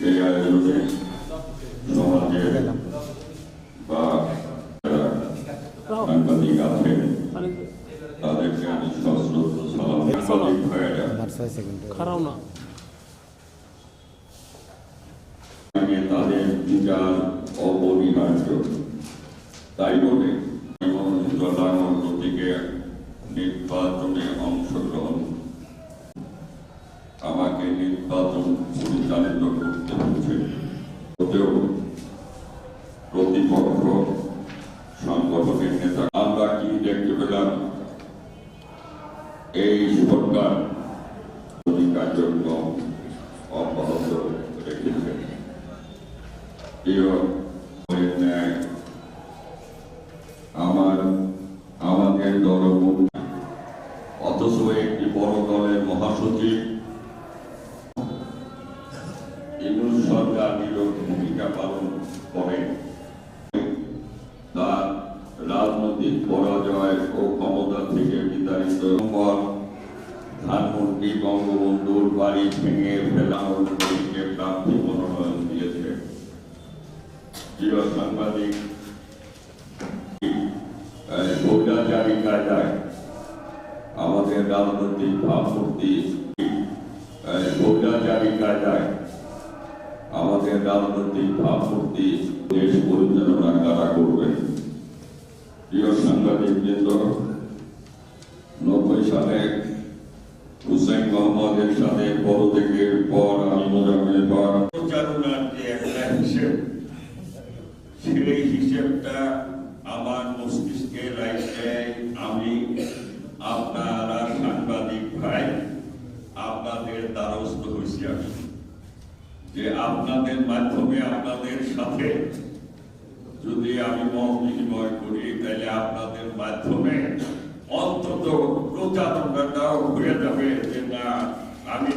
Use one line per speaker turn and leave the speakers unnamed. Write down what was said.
এই আয়োজনে সমাজের বা সাংবাদিক আছেন তাদেরকে আমি সশ্রদ্ধ সালাম। সাংবাদিক ভাইয়েরা তাদের বিচার অপরিহার্য, তাই বলে প্রতীকে নির্বাচনে অংশগ্রহণ আমাকে নির্বাচন পরিচালিত করতে হচ্ছে। প্রতিপক্ষ সংগঠনের নেতা আমরা কি দেখতে পেলাম, এই সরকার কার্যক্রম অব্যাহত রেখেছে। আমাদের দলমুখ, অথচ একটি বড় দলের মহাসচিব ইউনূস সরকার নীরব ভূমিকা পালন করেন। তার রাজনৈতিক পরাজয় ও ক্ষমতা থেকে বিতাড়িত ধানমন্ত্রী বঙ্গবন্ধুর বাড়ি ভেঙে ফেলানোর দিকে প্রার্থী মনোনয়ন দিয়েছে। প্রিয় সাংবাদিক, স্বৈরাচারী কায়দায় আমাদের রাজনৈতিক ভাবমূর্তি, স্বৈরাচারী কায়দায় আমাদের রাজনৈতিক ভাবমূর্তি দেশ পরিচালনা কারা করবেন? প্রিয় সাংবাদিক বৃন্দ, 90 সালে হুসেইন মোহাম্মদের সাথে পদত্যাগের পর আমি মোজাম্মেল পর পরিচালনার যে একটা হিসেব, সেই হিসেবটা আমার মস্তিষ্কে রাখতে আমি আপনারা সাংবাদিক ভাই আপনাদের দ্বারস্থ হয়েছি আমি, যে আপনাদের মাধ্যমে আপনাদের সাথে যদি আমি মত বিনিময় করি, তাহলে আপনাদের মাধ্যমে অন্তত প্রচারণাটাও হয়ে যাবে যে না আমি